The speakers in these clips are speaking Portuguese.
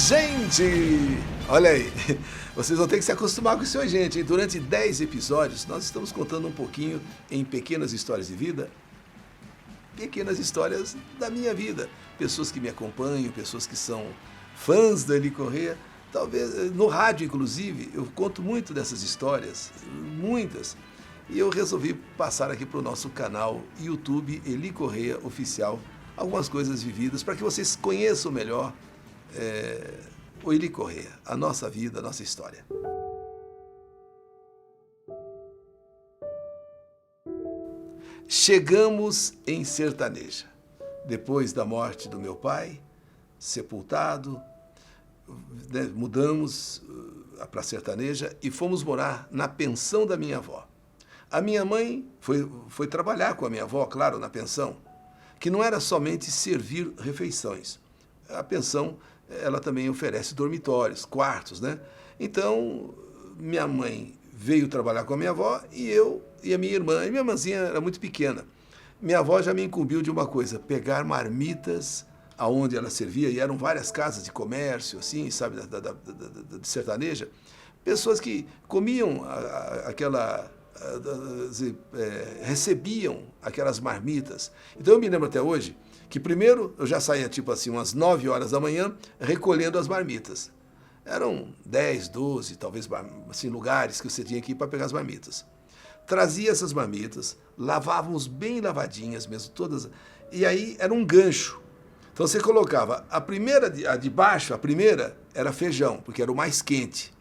Gente, olha aí, vocês vão ter que se acostumar com isso aí, gente. Durante 10 episódios, nós estamos contando um pouquinho em pequenas histórias de vida, pequenas histórias da minha vida. Pessoas que me acompanham, pessoas que são fãs da Eli Corrêa. Talvez, no rádio, inclusive, eu conto muito dessas histórias, muitas. E eu resolvi passar aqui para o nosso canal YouTube, Eli Corrêa Oficial, algumas coisas vividas, para que vocês conheçam melhor o Eli Corrêa, a nossa vida, a nossa história. Chegamos em Sertaneja. Depois da morte do meu pai, sepultado, mudamos para Sertaneja e fomos morar na pensão da minha avó. A minha mãe foi trabalhar com a minha avó, claro, na pensão, que não era somente servir refeições. A pensão, ela também oferece dormitórios, quartos, né? Então, minha mãe veio trabalhar com a minha avó e eu e a minha irmã. E minha irmãzinha era muito pequena. Minha avó já me incumbiu de uma coisa, pegar marmitas aonde ela servia, e eram várias casas de comércio, assim, sabe, de sertaneja, pessoas que comiam recebiam aquelas marmitas. Então eu me lembro até hoje que primeiro eu já saía tipo assim umas 9 horas da manhã recolhendo as marmitas. Eram 10, 12, talvez assim, lugares que você tinha que ir para pegar as marmitas. Trazia essas marmitas, lavávamos bem lavadinhas mesmo, todas, e aí era um gancho. Então você colocava a de baixo, a primeira era feijão, porque era o mais quente.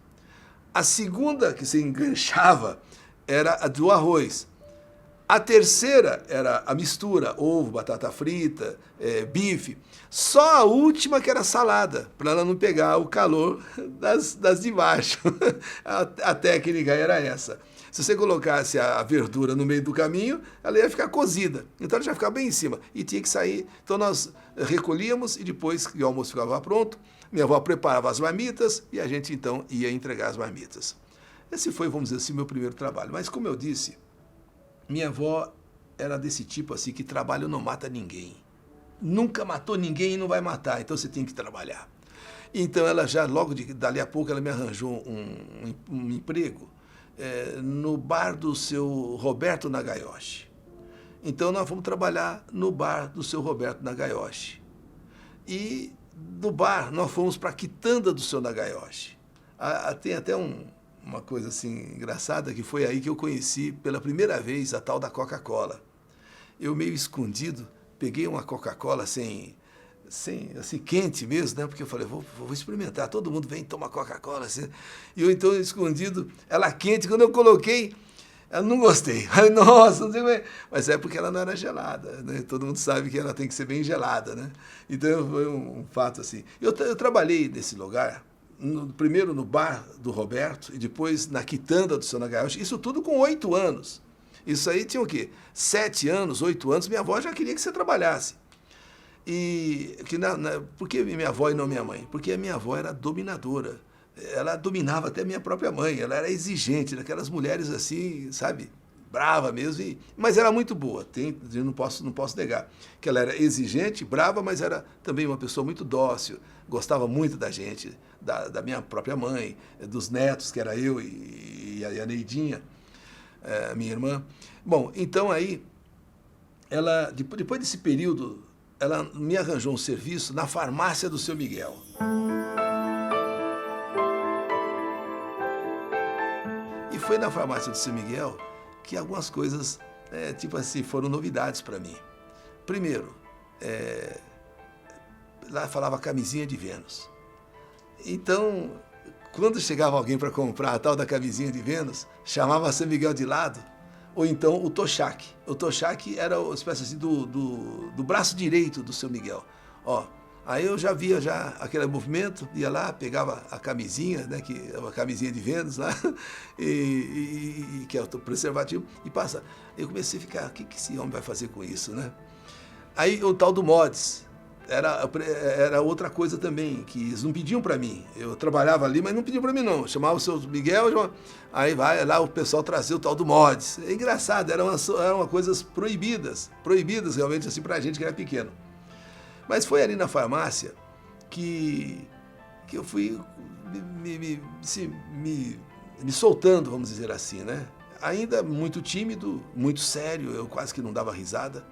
A segunda que você enganchava era a do arroz. A terceira era a mistura, ovo, batata frita, bife. Só a última que era salada, para ela não pegar o calor das de baixo. A técnica era essa. Se você colocasse a verdura no meio do caminho, ela ia ficar cozida. Então ela já ficava bem em cima. E tinha que sair. Então nós recolhíamos e depois que o almoço ficava pronto, minha avó preparava as marmitas e a gente então ia entregar as marmitas. Esse foi, vamos dizer assim, meu primeiro trabalho. Mas como eu disse, minha avó era desse tipo assim, que trabalho não mata ninguém. Nunca matou ninguém e não vai matar, então você tem que trabalhar. Então ela já, logo dali a pouco, ela me arranjou um emprego no bar do seu Roberto Nagayoshi. Então nós fomos trabalhar no bar do seu Roberto Nagayoshi. E do bar nós fomos para a quitanda do seu Nagayoshi. Tem até uma coisa assim engraçada, que foi aí que eu conheci pela primeira vez a tal da Coca-Cola. Eu meio escondido peguei uma Coca-Cola assim, quente mesmo, né? Porque eu falei, vou experimentar, todo mundo vem tomar Coca-Cola, assim. E eu, então, escondido, ela quente, quando eu coloquei, eu não gostei. Nossa, não sei como é. Mas é porque ela não era gelada, né? Todo mundo sabe que ela tem que ser bem gelada, né? Então, foi um fato assim. Eu trabalhei nesse lugar, primeiro no bar do Roberto, e depois na quitanda do seu Nagayoshi, isso tudo com 8 anos. Isso aí tinha o quê? 7 anos, 8 anos, minha avó já queria que você trabalhasse. Por que minha avó e não minha mãe? Porque a minha avó era dominadora. Ela dominava até minha própria mãe. Ela era exigente, daquelas mulheres assim, sabe? Brava mesmo. Mas era muito boa. Eu não posso negar. Que ela era exigente, brava, mas era também uma pessoa muito dócil. Gostava muito da gente, da minha própria mãe, dos netos, que era eu e a Neidinha, minha irmã. Bom, então aí, ela, depois desse período, ela me arranjou um serviço na farmácia do seu Miguel. E foi na farmácia do seu Miguel que algumas coisas, tipo assim, foram novidades para mim. Primeiro, lá falava camisinha de Vênus. Então, quando chegava alguém para comprar a tal da camisinha de Vênus, chamava seu Miguel de lado, ou então o Toshak. O Toshak era uma espécie assim do braço direito do seu Miguel. Ó, aí eu já via aquele movimento, ia lá, pegava a camisinha, né, que é uma camisinha de Vênus lá, que é o preservativo, e passa. Eu comecei a ficar, o que esse homem vai fazer com isso, né? Aí o tal do Mods. Era outra coisa também, que eles não pediam para mim. Eu trabalhava ali, mas não pediam para mim não. Chamava o seu Miguel, aí vai lá o pessoal trazer o tal do Mods. É engraçado, eram coisas proibidas realmente assim pra gente que era pequeno. Mas foi ali na farmácia que que eu fui me soltando, vamos dizer assim, né? Ainda muito tímido, muito sério, eu quase que não dava risada.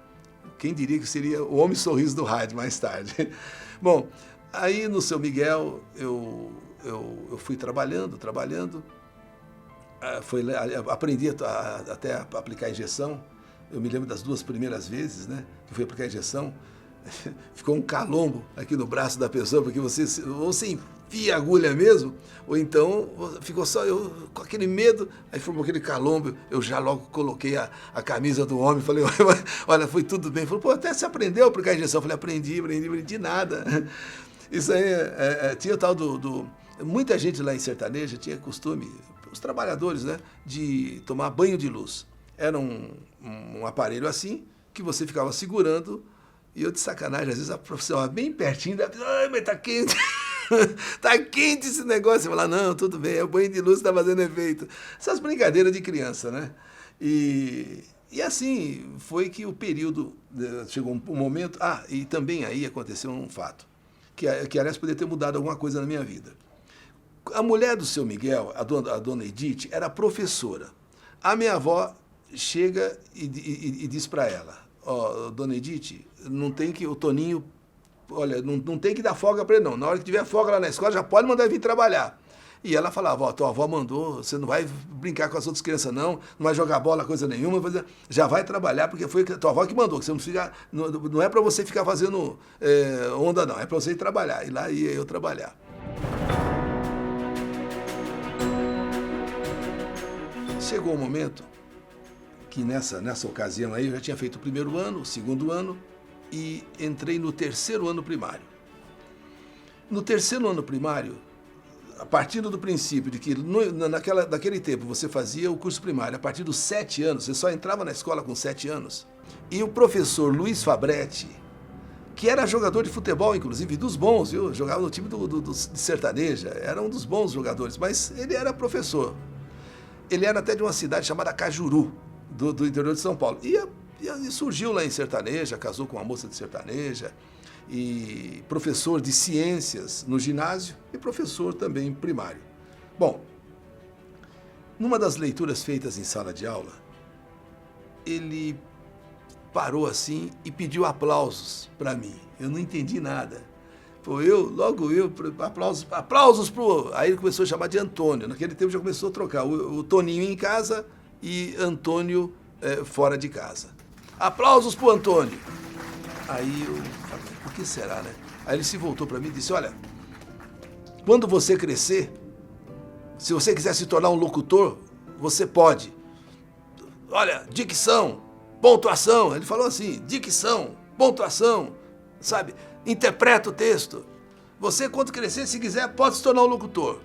Quem diria que seria o homem sorriso do rádio mais tarde. Bom, aí no Seu Miguel eu fui trabalhando, aprendi até a aplicar injeção. Eu me lembro das 2 primeiras vezes, né, que eu fui aplicar injeção. Ficou um calombo aqui no braço da pessoa, porque você enfia a agulha mesmo, ou então ficou só eu com aquele medo, aí formou aquele calombo, eu já logo coloquei a camisa do homem, falei, olha, foi tudo bem. Falou, pô, até você aprendeu a aplicar injeção? Eu falei, aprendi nada. Isso aí, tinha o tal muita gente lá em Sertaneja tinha costume, os trabalhadores, né, de tomar banho de luz. Era um aparelho assim, que você ficava segurando, e eu de sacanagem, às vezes a professora bem pertinho, ai, mas tá quente, tá quente esse negócio. Eu falava, não, tudo bem, é o banho de luz que tá fazendo efeito. Essas brincadeiras de criança, né? E assim, foi que o período, chegou um momento, e também aí aconteceu um fato, que aliás poderia ter mudado alguma coisa na minha vida. A mulher do Seu Miguel, a dona Edith, era professora. A minha avó chega e diz para ela, dona Edith, não tem que, o Toninho, olha, não tem que dar folga para ele não. Na hora que tiver folga lá na escola, já pode mandar ele vir trabalhar. E ela falava, tua avó mandou, você não vai brincar com as outras crianças não vai jogar bola, coisa nenhuma, já vai trabalhar, porque foi tua avó que mandou, que você não é para você ficar fazendo onda não, é para você ir trabalhar. E lá ia eu trabalhar. Chegou o momento que nessa ocasião aí eu já tinha feito o 1º ano, o 2º ano e entrei no 3º ano primário. No 3º ano primário, a partir do princípio de que naquele tempo você fazia o curso primário, a partir dos 7 anos, você só entrava na escola com 7 anos, e o professor Luiz Fabretti, que era jogador de futebol, inclusive, dos bons, viu? Jogava no time de Sertaneja, era um dos bons jogadores, mas ele era professor. Ele era até de uma cidade chamada Cajuru, do interior de São Paulo. E surgiu lá em Sertaneja, casou com uma moça de Sertaneja, e professor de ciências no ginásio e professor também primário. Bom, numa das leituras feitas em sala de aula, ele parou assim e pediu aplausos para mim. Eu não entendi nada. Logo eu, aplausos pro... Aí ele começou a chamar de Antônio. Naquele tempo já começou a trocar o Toninho em casa e Antônio fora de casa. Aplausos pro Antônio. Aí eu falei, por que será, né? Aí ele se voltou para mim e disse, olha, quando você crescer, se você quiser se tornar um locutor, você pode. Olha, dicção, pontuação. Ele falou assim, dicção, pontuação, sabe? Interpreta o texto. Você, quando crescer, se quiser, pode se tornar um locutor.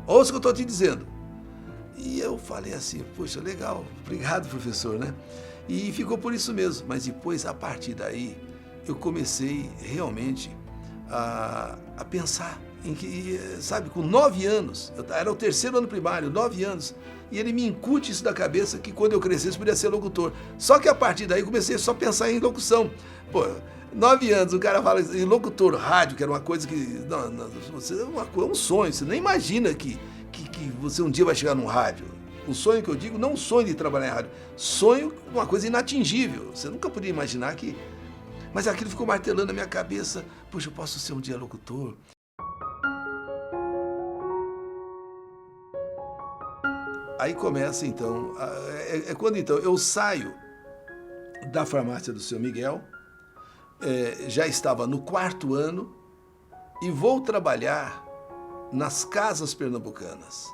Ouça o que eu estou te dizendo. E eu falei assim, poxa, legal, obrigado, professor, né? E ficou por isso mesmo. Mas depois, a partir daí, eu comecei realmente a pensar em que, sabe, com 9 anos, era o 3º ano primário, 9 anos, e ele me incute isso da cabeça que quando eu crescesse, poderia ser locutor. Só que a partir daí, comecei só a pensar em locução. Pô, 9 anos, o cara fala em locutor, rádio, que era uma coisa que... é um sonho, você nem imagina que você um dia vai chegar num rádio. O sonho que eu digo, não o sonho de trabalhar em rádio, sonho, uma coisa inatingível. Você nunca podia imaginar que... Mas aquilo ficou martelando na minha cabeça. Poxa, eu posso ser um dia locutor. Aí começa, então, quando então eu saio da farmácia do Seu Miguel, já estava no 4º ano e vou trabalhar nas casas pernambucanas.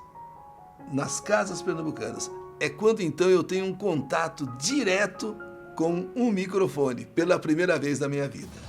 Nas casas pernambucanas. É quando então eu tenho um contato direto com um microfone, pela primeira vez na minha vida.